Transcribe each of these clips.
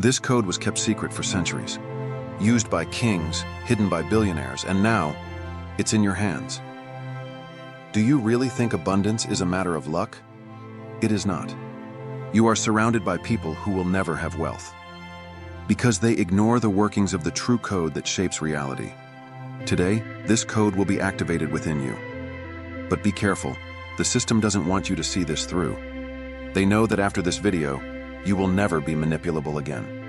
This code was kept secret for centuries, used by kings, hidden by billionaires, and now it's in your hands. Do you really think abundance is a matter of luck? It is not. You are surrounded by people who will never have wealth, because they ignore the workings of the true code that shapes reality. Today, this code will be activated within you. But be careful, the system doesn't want you to see this through. They know that after this video, you will never be manipulable again.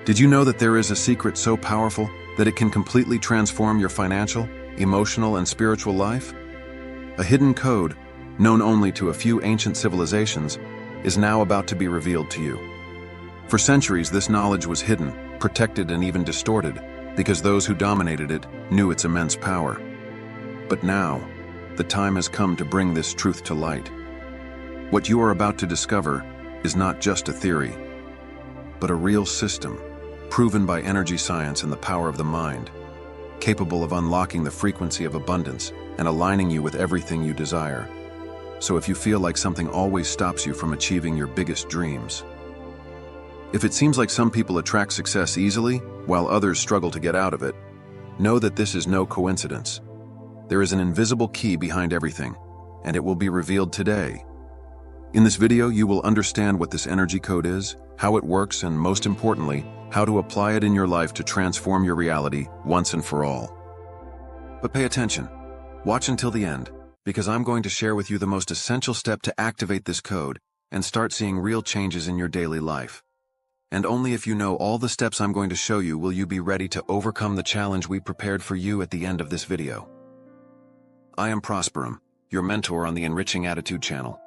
Did you know that there is a secret so powerful that it can completely transform your financial, emotional, and spiritual life? A hidden code, known only to a few ancient civilizations, is now about to be revealed to you. For centuries, this knowledge was hidden, protected, and even distorted, because those who dominated it knew its immense power. But now, the time has come to bring this truth to light. What you are about to discover is not just a theory, but a real system, proven by energy science and the power of the mind, capable of unlocking the frequency of abundance and aligning you with everything you desire. So if you feel like something always stops you from achieving your biggest dreams, if it seems like some people attract success easily while others struggle to get out of it, know that this is no coincidence. There is an invisible key behind everything, and it will be revealed today. In this video, you will understand what this energy code is, how it works, and most importantly, how to apply it in your life to transform your reality once and for all. But pay attention. Watch until the end, because I'm going to share with you the most essential step to activate this code and start seeing real changes in your daily life. And only if you know all the steps I'm going to show you will you be ready to overcome the challenge we prepared for you at the end of this video. I am Prosperum, your mentor on the Enriching Attitude channel.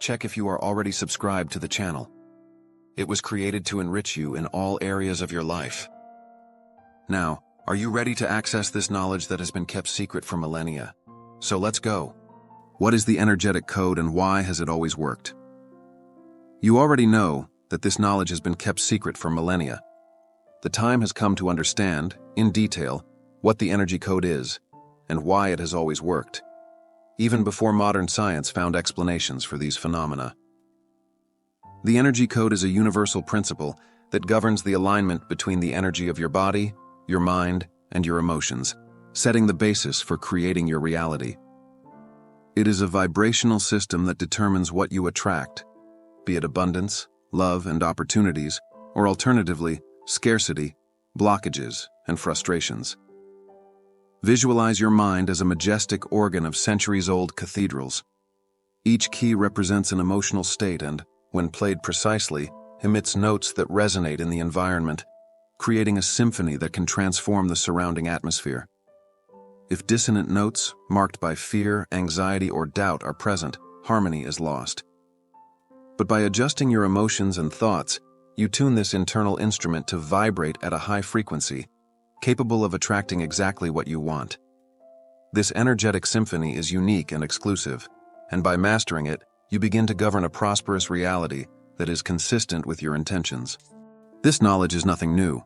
Check if you are already subscribed to the channel. It was created to enrich you in all areas of your life. Now, are you ready to access this knowledge that has been kept secret for millennia? So let's go. What is the energetic code and why has it always worked? You already know that this knowledge has been kept secret for millennia. The time has come to understand, in detail, what the energy code is and why it has always worked, even before modern science found explanations for these phenomena. The energy code is a universal principle that governs the alignment between the energy of your body, your mind, and your emotions, setting the basis for creating your reality. It is a vibrational system that determines what you attract, be it abundance, love, and opportunities, or alternatively, scarcity, blockages, and frustrations. Visualize your mind as a majestic organ of centuries-old cathedrals. Each key represents an emotional state and, when played precisely, emits notes that resonate in the environment, creating a symphony that can transform the surrounding atmosphere. If dissonant notes, marked by fear, anxiety, or doubt, are present, harmony is lost. But by adjusting your emotions and thoughts, you tune this internal instrument to vibrate at a high frequency, capable of attracting exactly what you want. This energetic symphony is unique and exclusive, and by mastering it, you begin to govern a prosperous reality that is consistent with your intentions. This knowledge is nothing new.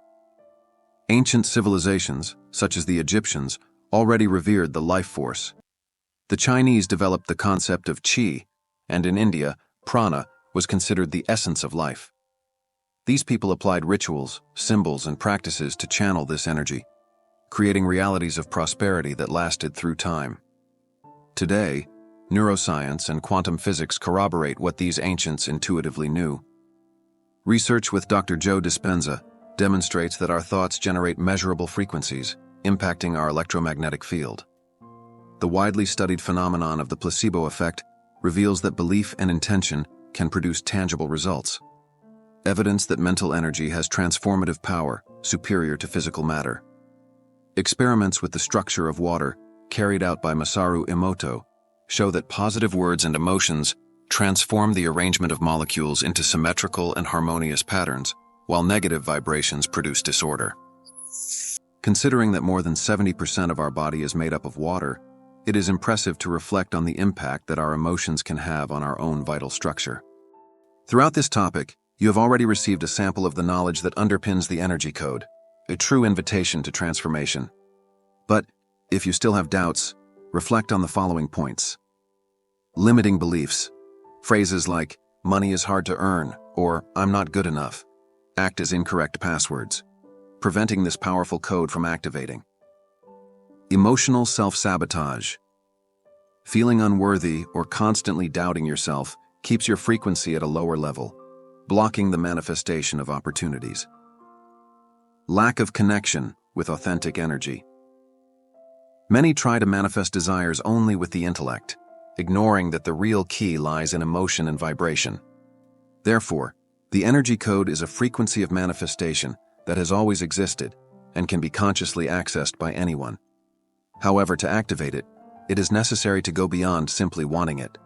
Ancient civilizations, such as the Egyptians, already revered the life force. The Chinese developed the concept of qi, and in India, prana was considered the essence of life. These people applied rituals, symbols, and practices to channel this energy, creating realities of prosperity that lasted through time. Today, neuroscience and quantum physics corroborate what these ancients intuitively knew. Research with Dr. Joe Dispenza demonstrates that our thoughts generate measurable frequencies, impacting our electromagnetic field. The widely studied phenomenon of the placebo effect reveals that belief and intention can produce tangible results. Evidence that mental energy has transformative power, superior to physical matter. Experiments with the structure of water, carried out by Masaru Emoto, show that positive words and emotions transform the arrangement of molecules into symmetrical and harmonious patterns, while negative vibrations produce disorder. Considering that more than 70% of our body is made up of water, it is impressive to reflect on the impact that our emotions can have on our own vital structure. Throughout this topic, you have already received a sample of the knowledge that underpins the energy code, a true invitation to transformation. But, if you still have doubts, reflect on the following points. Limiting beliefs. Phrases like, money is hard to earn, or I'm not good enough, act as incorrect passwords, preventing this powerful code from activating. Emotional self-sabotage. Feeling unworthy or constantly doubting yourself keeps your frequency at a lower level, blocking the manifestation of opportunities. Lack of connection with authentic energy. Many try to manifest desires only with the intellect, ignoring that the real key lies in emotion and vibration. Therefore, the energy code is a frequency of manifestation that has always existed and can be consciously accessed by anyone. However, to activate it, it is necessary to go beyond simply wanting it.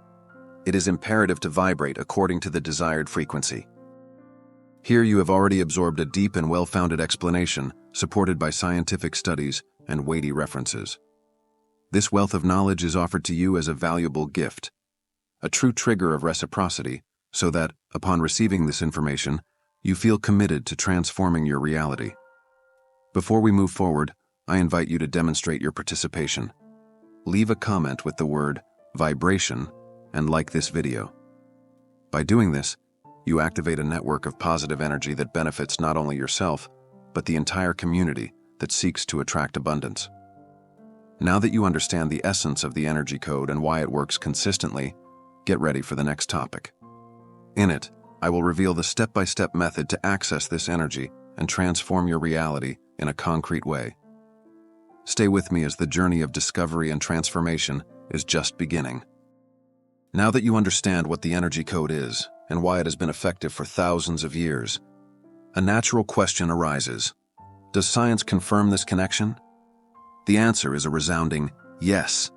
It is imperative to vibrate according to the desired frequency. Here you have already absorbed a deep and well-founded explanation supported by scientific studies and weighty references. This wealth of knowledge is offered to you as a valuable gift, a true trigger of reciprocity, so that, upon receiving this information, you feel committed to transforming your reality. Before we move forward, I invite you to demonstrate your participation. Leave a comment with the word vibration and like this video. By doing this, you activate a network of positive energy that benefits not only yourself, but the entire community that seeks to attract abundance. Now that you understand the essence of the energy code and why it works consistently, get ready for the next topic. In it, I will reveal the step-by-step method to access this energy and transform your reality in a concrete way. Stay with me as the journey of discovery and transformation is just beginning. Now that you understand what the energy code is and why it has been effective for thousands of years, a natural question arises. Does science confirm this connection? The answer is a resounding yes.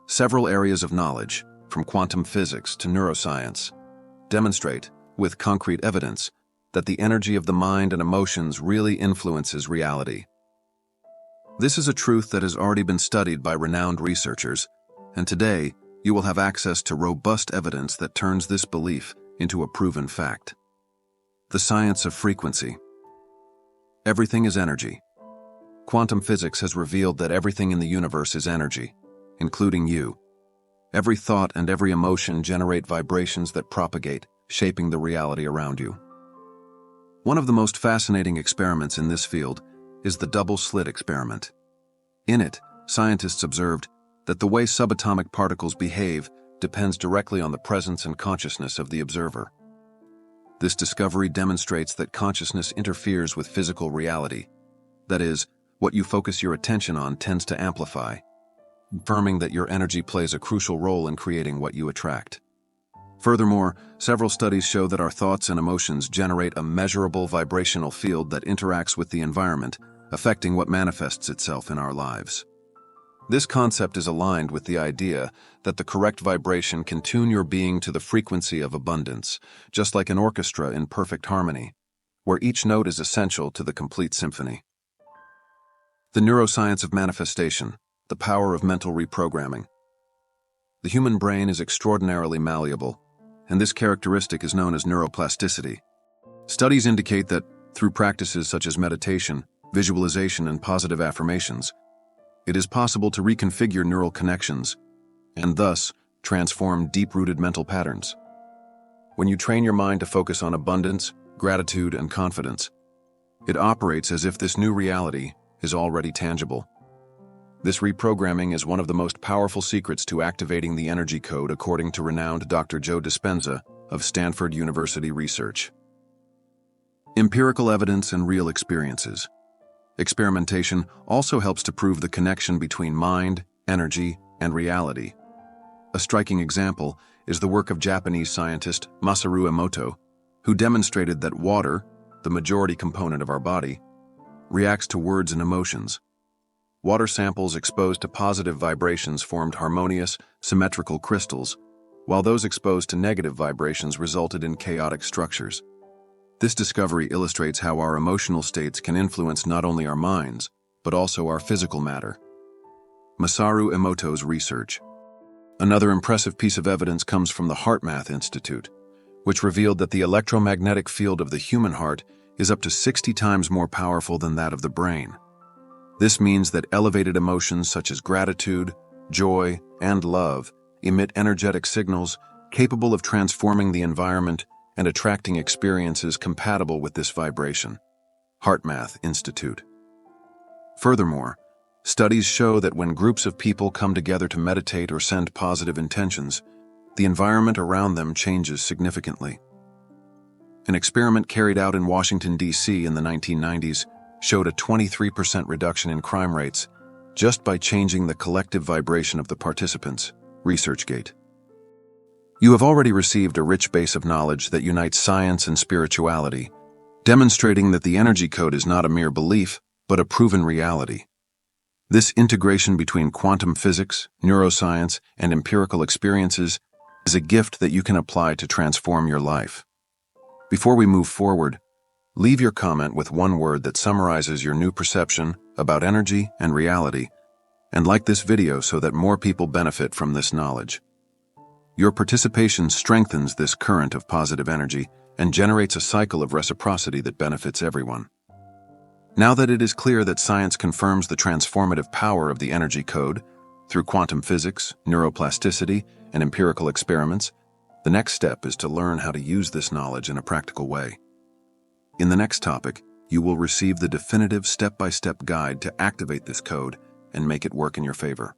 Several areas of knowledge, from quantum physics to neuroscience, demonstrate, with concrete evidence, that the energy of the mind and emotions really influences reality. This is a truth that has already been studied by renowned researchers, and today you will have access to robust evidence that turns this belief into a proven fact. The science of frequency. Everything is energy. Quantum physics has revealed that everything in the universe is energy, including you. Every thought and every emotion generate vibrations that propagate, shaping the reality around you. One of the most fascinating experiments in this field is the double-slit experiment. In it, scientists observed that the way subatomic particles behave depends directly on the presence and consciousness of the observer. This discovery demonstrates that consciousness interferes with physical reality. That is, what you focus your attention on tends to amplify, confirming that your energy plays a crucial role in creating what you attract. Furthermore, several studies show that our thoughts and emotions generate a measurable vibrational field that interacts with the environment, affecting what manifests itself in our lives. This concept is aligned with the idea that the correct vibration can tune your being to the frequency of abundance, just like an orchestra in perfect harmony, where each note is essential to the complete symphony. The neuroscience of manifestation, the power of mental reprogramming. The human brain is extraordinarily malleable, and this characteristic is known as neuroplasticity. Studies indicate that, through practices such as meditation, visualization, and positive affirmations, it is possible to reconfigure neural connections and thus transform deep-rooted mental patterns. When you train your mind to focus on abundance, gratitude, and confidence, it operates as if this new reality is already tangible. This reprogramming is one of the most powerful secrets to activating the energy code, according to renowned Dr. Joe Dispenza of Stanford University Research. Empirical evidence and real experiences. Experimentation also helps to prove the connection between mind, energy, and reality. A striking example is the work of Japanese scientist Masaru Emoto, who demonstrated that water, the majority component of our body, reacts to words and emotions. Water samples exposed to positive vibrations formed harmonious, symmetrical crystals, while those exposed to negative vibrations resulted in chaotic structures. This discovery illustrates how our emotional states can influence not only our minds, but also our physical matter. Masaru Emoto's research. Another impressive piece of evidence comes from the HeartMath Institute, which revealed that the electromagnetic field of the human heart is up to 60 times more powerful than that of the brain. This means that elevated emotions such as gratitude, joy, and love emit energetic signals capable of transforming the environment and attracting experiences compatible with this vibration. HeartMath Institute. Furthermore, studies show that when groups of people come together to meditate or send positive intentions, the environment around them changes significantly. An experiment carried out in Washington, D.C. in the 1990s showed a 23% reduction in crime rates just by changing the collective vibration of the participants. ResearchGate. You have already received a rich base of knowledge that unites science and spirituality, demonstrating that the energy code is not a mere belief, but a proven reality. This integration between quantum physics, neuroscience, and empirical experiences is a gift that you can apply to transform your life. Before we move forward, leave your comment with one word that summarizes your new perception about energy and reality, and like this video so that more people benefit from this knowledge. Your participation strengthens this current of positive energy and generates a cycle of reciprocity that benefits everyone. Now that it is clear that science confirms the transformative power of the energy code through quantum physics, neuroplasticity, and empirical experiments, the next step is to learn how to use this knowledge in a practical way. In the next topic, you will receive the definitive step-by-step guide to activate this code and make it work in your favor.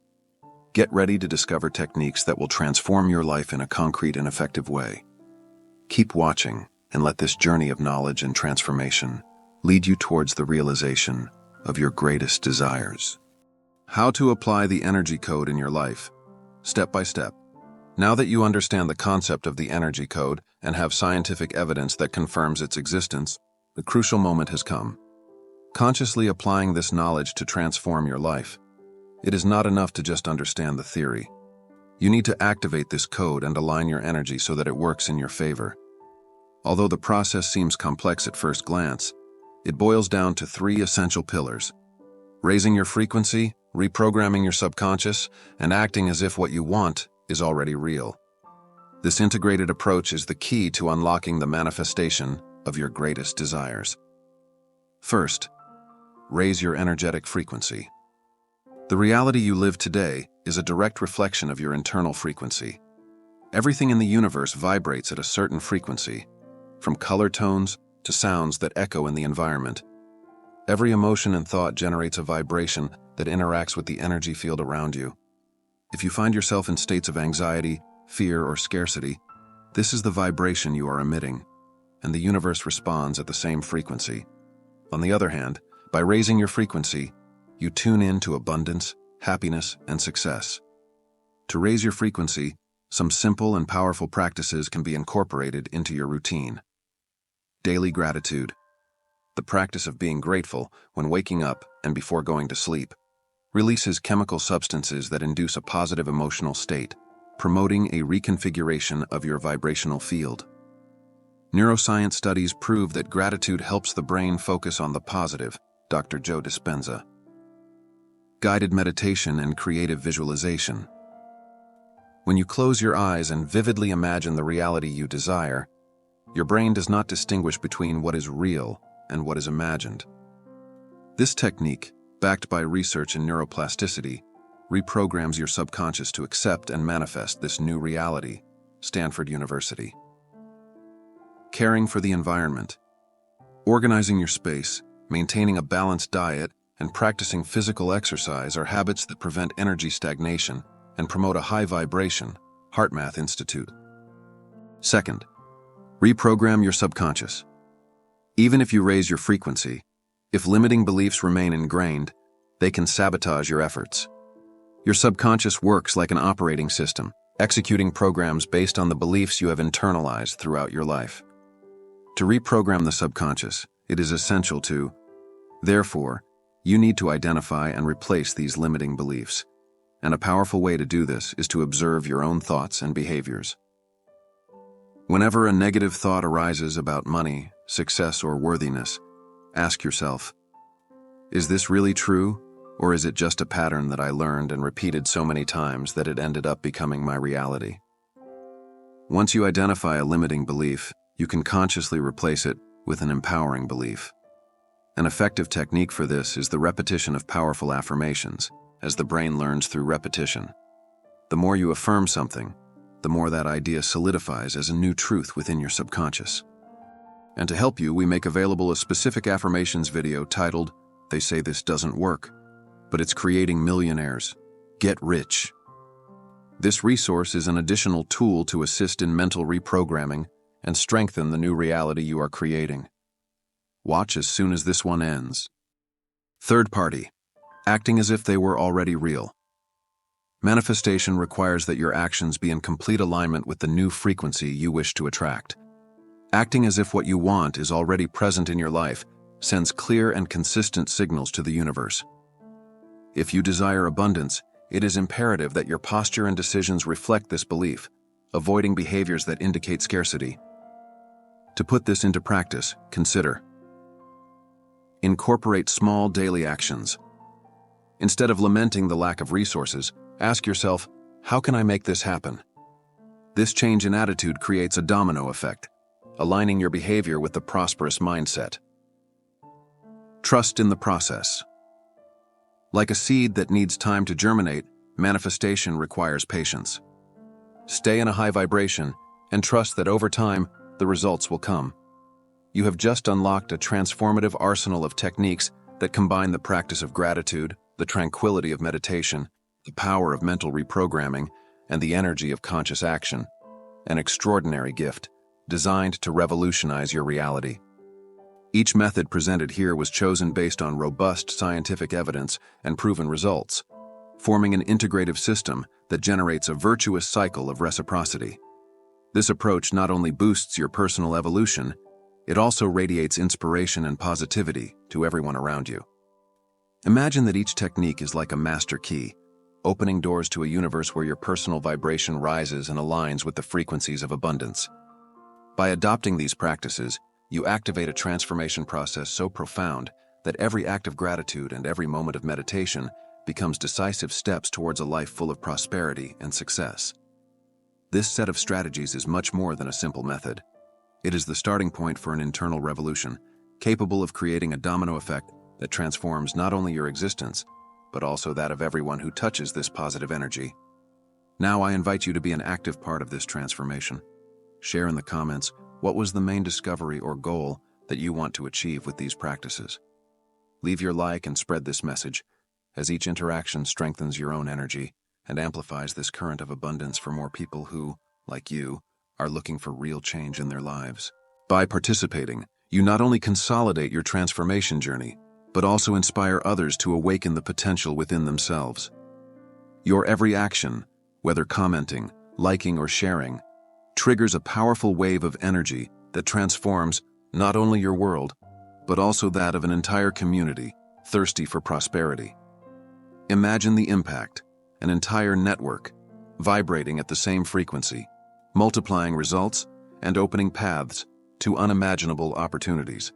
Get ready to discover techniques that will transform your life in a concrete and effective way. Keep watching and let this journey of knowledge and transformation lead you towards the realization of your greatest desires. How to apply the energy code in your life, step by step. Now that you understand the concept of the energy code and have scientific evidence that confirms its existence, the crucial moment has come. Consciously applying this knowledge to transform your life. It is not enough to just understand the theory. You need to activate this code and align your energy so that it works in your favor. Although the process seems complex at first glance, it boils down to 3 essential pillars: raising your frequency, reprogramming your subconscious, and acting as if what you want is already real. This integrated approach is the key to unlocking the manifestation of your greatest desires. First, raise your energetic frequency. The reality you live today is a direct reflection of your internal frequency. Everything in the universe vibrates at a certain frequency, from color tones to sounds that echo in the environment. Every emotion and thought generates a vibration that interacts with the energy field around you. If you find yourself in states of anxiety, fear, or scarcity, this is the vibration you are emitting, and the universe responds at the same frequency. On the other hand, by raising your frequency, you tune in to abundance, happiness, and success. To raise your frequency, some simple and powerful practices can be incorporated into your routine. Daily gratitude. The practice of being grateful when waking up and before going to sleep releases chemical substances that induce a positive emotional state, promoting a reconfiguration of your vibrational field. Neuroscience studies prove that gratitude helps the brain focus on the positive. Dr. Joe Dispenza. Guided meditation and creative visualization. When you close your eyes and vividly imagine the reality you desire, your brain does not distinguish between what is real and what is imagined. This technique, backed by research in neuroplasticity, reprograms your subconscious to accept and manifest this new reality. Stanford University. Caring for the environment. Organizing your space, maintaining a balanced diet, and practicing physical exercise are habits that prevent energy stagnation and promote a high vibration. HeartMath Institute. Second, reprogram your subconscious. Even if you raise your frequency, if limiting beliefs remain ingrained, they can sabotage your efforts. Your subconscious works like an operating system, executing programs based on the beliefs you have internalized throughout your life. To reprogram the subconscious, it is essential to, therefore, you need to identify and replace these limiting beliefs. And a powerful way to do this is to observe your own thoughts and behaviors. Whenever a negative thought arises about money, success, or worthiness, ask yourself, is this really true, or is it just a pattern that I learned and repeated so many times that it ended up becoming my reality? Once you identify a limiting belief, you can consciously replace it with an empowering belief. An effective technique for this is the repetition of powerful affirmations, as the brain learns through repetition. The more you affirm something, the more that idea solidifies as a new truth within your subconscious. And to help you, we make available a specific affirmations video titled, "They Say This Doesn't Work, but It's Creating Millionaires. Get Rich." This resource is an additional tool to assist in mental reprogramming and strengthen the new reality you are creating. Watch as soon as this one ends. Third party, acting as if they were already real. Manifestation requires that your actions be in complete alignment with the new frequency you wish to attract. Acting as if what you want is already present in your life sends clear and consistent signals to the universe. If you desire abundance, it is imperative that your posture and decisions reflect this belief, avoiding behaviors that indicate scarcity. To put this into practice, consider: incorporate small daily actions. Instead of lamenting the lack of resources, ask yourself, how can I make this happen? This change in attitude creates a domino effect, aligning your behavior with the prosperous mindset. Trust in the process. Like a seed that needs time to germinate, manifestation requires patience. Stay in a high vibration and trust that over time, the results will come. You have just unlocked a transformative arsenal of techniques that combine the practice of gratitude, the tranquility of meditation, the power of mental reprogramming, and the energy of conscious action. An extraordinary gift, designed to revolutionize your reality. Each method presented here was chosen based on robust scientific evidence and proven results, forming an integrative system that generates a virtuous cycle of reciprocity. This approach not only boosts your personal evolution, it also radiates inspiration and positivity to everyone around you. Imagine that each technique is like a master key, opening doors to a universe where your personal vibration rises and aligns with the frequencies of abundance. By adopting these practices, you activate a transformation process so profound that every act of gratitude and every moment of meditation becomes decisive steps towards a life full of prosperity and success. This set of strategies is much more than a simple method. It is the starting point for an internal revolution, capable of creating a domino effect that transforms not only your existence, but also that of everyone who touches this positive energy. Now I invite you to be an active part of this transformation. Share in the comments what was the main discovery or goal that you want to achieve with these practices. Leave your like and spread this message, as each interaction strengthens your own energy and amplifies this current of abundance for more people who, like you, are looking for real change in their lives. By participating, you not only consolidate your transformation journey, but also inspire others to awaken the potential within themselves. Your every action, whether commenting, liking, or sharing, triggers a powerful wave of energy that transforms not only your world, but also that of an entire community thirsty for prosperity. Imagine the impact, an entire network, vibrating at the same frequency, multiplying results and opening paths to unimaginable opportunities.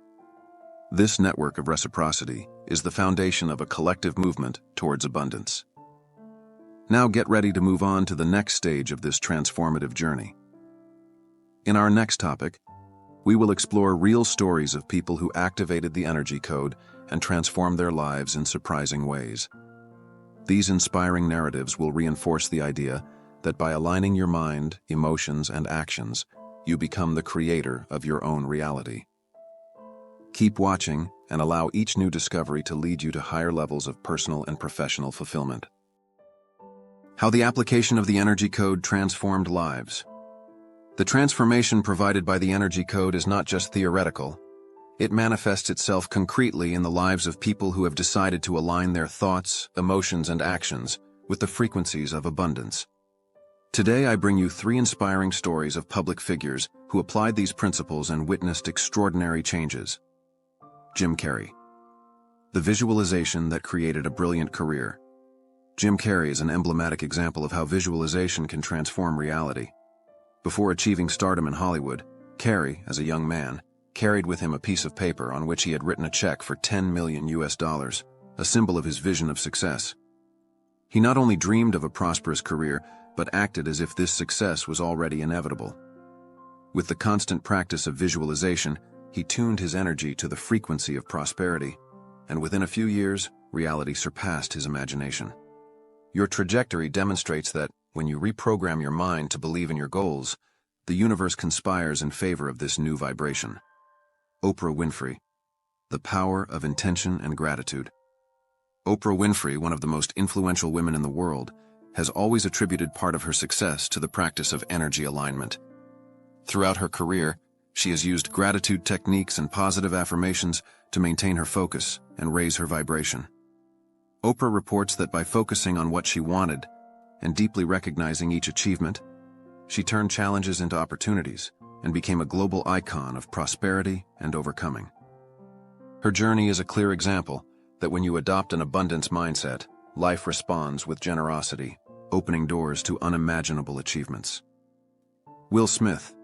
This network of reciprocity is the foundation of a collective movement towards abundance. Now get ready to move on to the next stage of this transformative journey. In our next topic, we will explore real stories of people who activated the energy code and transformed their lives in surprising ways. These inspiring narratives will reinforce the idea that by aligning your mind, emotions, and actions, you become the creator of your own reality. Keep watching and allow each new discovery to lead you to higher levels of personal and professional fulfillment. How the application of the energy code transformed lives. The transformation provided by the energy code is not just theoretical. It manifests itself concretely in the lives of people who have decided to align their thoughts, emotions, and actions with the frequencies of abundance. Today I bring you 3 inspiring stories of public figures who applied these principles and witnessed extraordinary changes. Jim Carrey. The visualization that created a brilliant career. Jim Carrey is an emblematic example of how visualization can transform reality. Before achieving stardom in Hollywood, Carrey, as a young man, carried with him a piece of paper on which he had written a check for $10 million, a symbol of his vision of success. He not only dreamed of a prosperous career, but acted as if this success was already inevitable. With the constant practice of visualization, he tuned his energy to the frequency of prosperity, and within a few years, reality surpassed his imagination. Your trajectory demonstrates that, when you reprogram your mind to believe in your goals, the universe conspires in favor of this new vibration. Oprah Winfrey. The power of intention and gratitude. Oprah Winfrey, one of the most influential women in the world, has always attributed part of her success to the practice of energy alignment. Throughout her career, she has used gratitude techniques and positive affirmations to maintain her focus and raise her vibration. Oprah reports that by focusing on what she wanted and deeply recognizing each achievement, she turned challenges into opportunities and became a global icon of prosperity and overcoming. Her journey is a clear example that when you adopt an abundance mindset, life responds with generosity, opening doors to unimaginable achievements. Will Smith.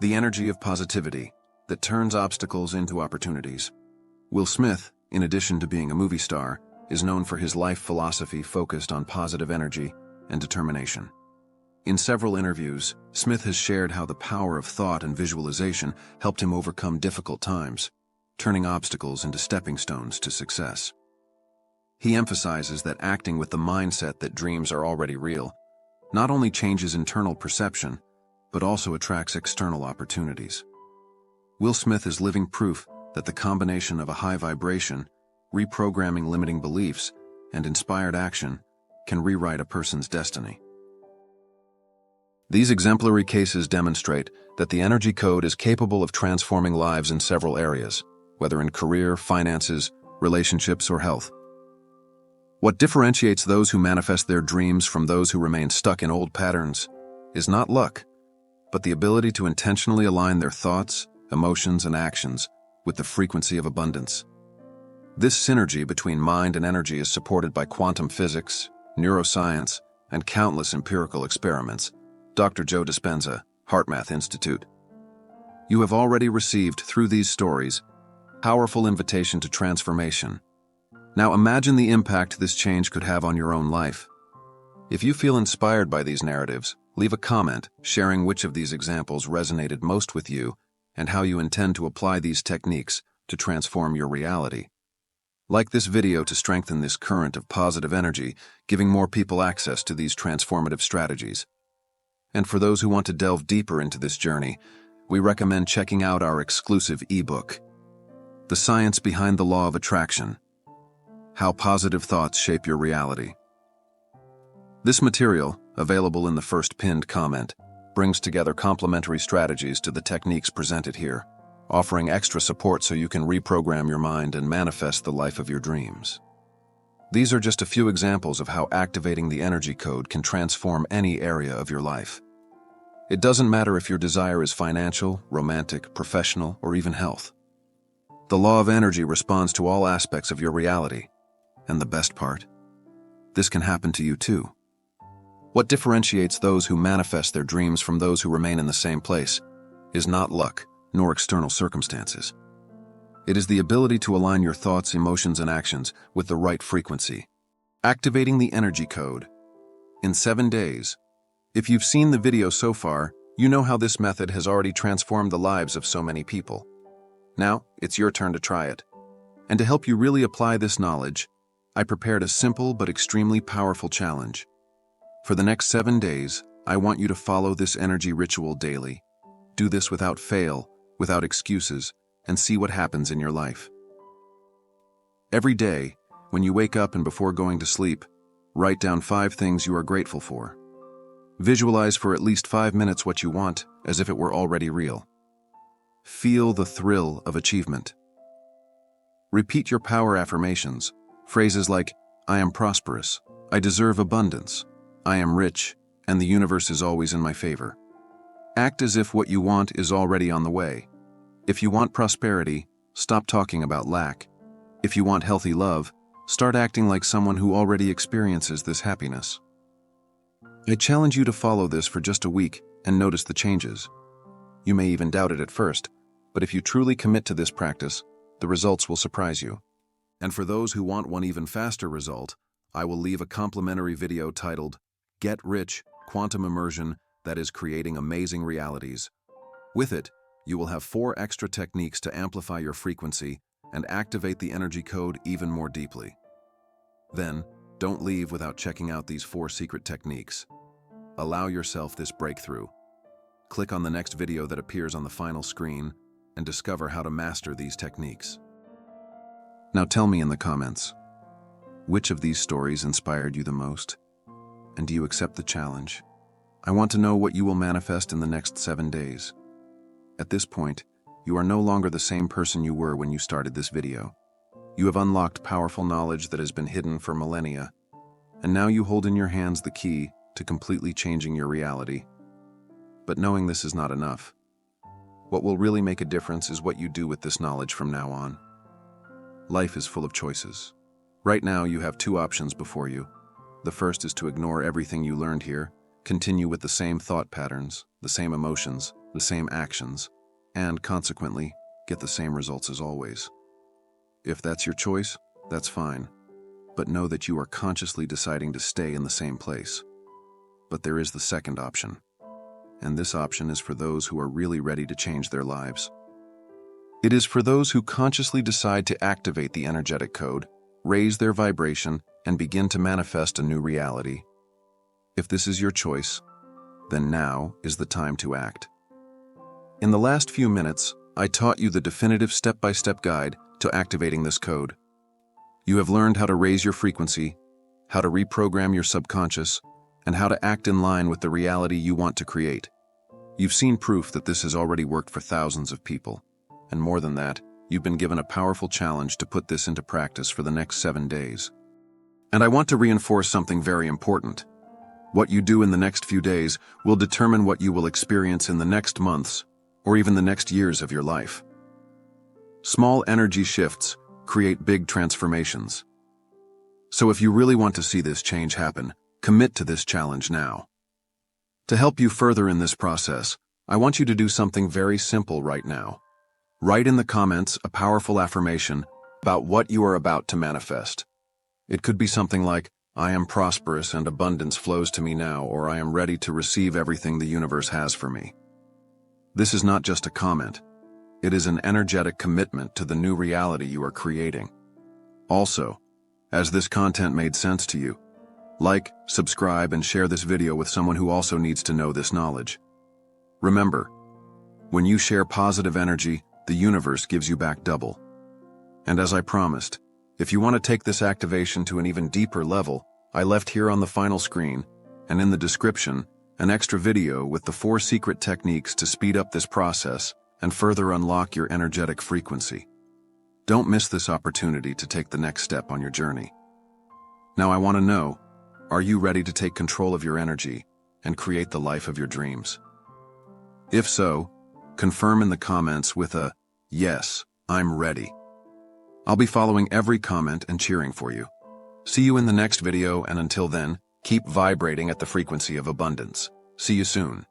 The energy of positivity that turns obstacles into opportunities. Will Smith, in addition to being a movie star, is known for his life philosophy focused on positive energy and determination. In several interviews, Smith has shared how the power of thought and visualization helped him overcome difficult times, turning obstacles into stepping stones to success. He emphasizes that acting with the mindset that dreams are already real not only changes internal perception, but also attracts external opportunities. Will Smith is living proof that the combination of a high vibration, reprogramming limiting beliefs, and inspired action can rewrite a person's destiny. These exemplary cases demonstrate that the energy code is capable of transforming lives in several areas, whether in career, finances, relationships, or health. What differentiates those who manifest their dreams from those who remain stuck in old patterns is not luck, but the ability to intentionally align their thoughts, emotions, and actions with the frequency of abundance. This synergy between mind and energy is supported by quantum physics, neuroscience, and countless empirical experiments. Dr. Joe Dispenza, HeartMath Institute. You have already received, through these stories, powerful invitation to transformation. Now imagine the impact this change could have on your own life. If you feel inspired by these narratives, leave a comment sharing which of these examples resonated most with you and how you intend to apply these techniques to transform your reality. Like this video to strengthen this current of positive energy, giving more people access to these transformative strategies. And for those who want to delve deeper into this journey, we recommend checking out our exclusive ebook, The Science Behind the Law of Attraction: How Positive Thoughts Shape Your Reality. This material, available in the first pinned comment, brings together complementary strategies to the techniques presented here, offering extra support so you can reprogram your mind and manifest the life of your dreams. These are just a few examples of how activating the energy code can transform any area of your life. It doesn't matter if your desire is financial, romantic, professional, or even health. The law of energy responds to all aspects of your reality. And the best part? This can happen to you too. What differentiates those who manifest their dreams from those who remain in the same place is not luck, nor external circumstances. It is the ability to align your thoughts, emotions, and actions with the right frequency. Activating the energy code. In 7 days. If you've seen the video so far, you know how this method has already transformed the lives of so many people. Now, it's your turn to try it. And to help you really apply this knowledge, I prepared a simple but extremely powerful challenge. For the next 7 days, I want you to follow this energy ritual daily. Do this without fail, without excuses, and see what happens in your life. Every day, when you wake up and before going to sleep, write down 5 things you are grateful for. Visualize for at least 5 minutes what you want, as if it were already real. Feel the thrill of achievement. Repeat your power affirmations, phrases like, I am prosperous, I deserve abundance, I am rich, and the universe is always in my favor. Act as if what you want is already on the way. If you want prosperity, stop talking about lack. If you want healthy love, start acting like someone who already experiences this happiness. I challenge you to follow this for just a week and notice the changes. You may even doubt it at first, but if you truly commit to this practice, the results will surprise you. And for those who want one even faster result, I will leave a complimentary video titled, Get Rich, Quantum Immersion, that is creating amazing realities. With it, you will have 4 extra techniques to amplify your frequency and activate the energy code even more deeply. Then, don't leave without checking out these 4 secret techniques. Allow yourself this breakthrough. Click on the next video that appears on the final screen and discover how to master these techniques. Now tell me in the comments, which of these stories inspired you the most? And do you accept the challenge? I want to know what you will manifest in the next 7 days. At this point, you are no longer the same person you were when you started this video. You have unlocked powerful knowledge that has been hidden for millennia, and now you hold in your hands the key to completely changing your reality. But knowing this is not enough. What will really make a difference is what you do with this knowledge from now on. Life is full of choices. Right now, you have 2 options before you. The first is to ignore everything you learned here, continue with the same thought patterns, the same emotions, the same actions, and consequently, get the same results as always. If that's your choice, that's fine. But know that you are consciously deciding to stay in the same place. But there is the second option. And this option is for those who are really ready to change their lives. It is for those who consciously decide to activate the energetic code, raise their vibration, and begin to manifest a new reality. If this is your choice, then now is the time to act. In the last few minutes, I taught you the definitive step-by-step guide to activating this code. You have learned how to raise your frequency, how to reprogram your subconscious, and how to act in line with the reality you want to create. You've seen proof that this has already worked for thousands of people. And more than that, you've been given a powerful challenge to put this into practice for the next 7 days. And I want to reinforce something very important. What you do in the next few days will determine what you will experience in the next months, or even the next years of your life. Small energy shifts create big transformations. So if you really want to see this change happen, commit to this challenge now. To help you further in this process, I want you to do something very simple right now. Write in the comments a powerful affirmation about what you are about to manifest. It could be something like, I am prosperous and abundance flows to me now, or I am ready to receive everything the universe has for me. This is not just a comment. It is an energetic commitment to the new reality you are creating. Also, as this content made sense to you, like, subscribe, and share this video with someone who also needs to know this knowledge. Remember, when you share positive energy, the universe gives you back double. And as I promised, if you want to take this activation to an even deeper level, I left here on the final screen, and in the description, an extra video with the 4 secret techniques to speed up this process and further unlock your energetic frequency. Don't miss this opportunity to take the next step on your journey. Now I want to know, are you ready to take control of your energy and create the life of your dreams? If so, confirm in the comments with a, yes, I'm ready. I'll be following every comment and cheering for you. See you in the next video, and until then, keep vibrating at the frequency of abundance. See you soon.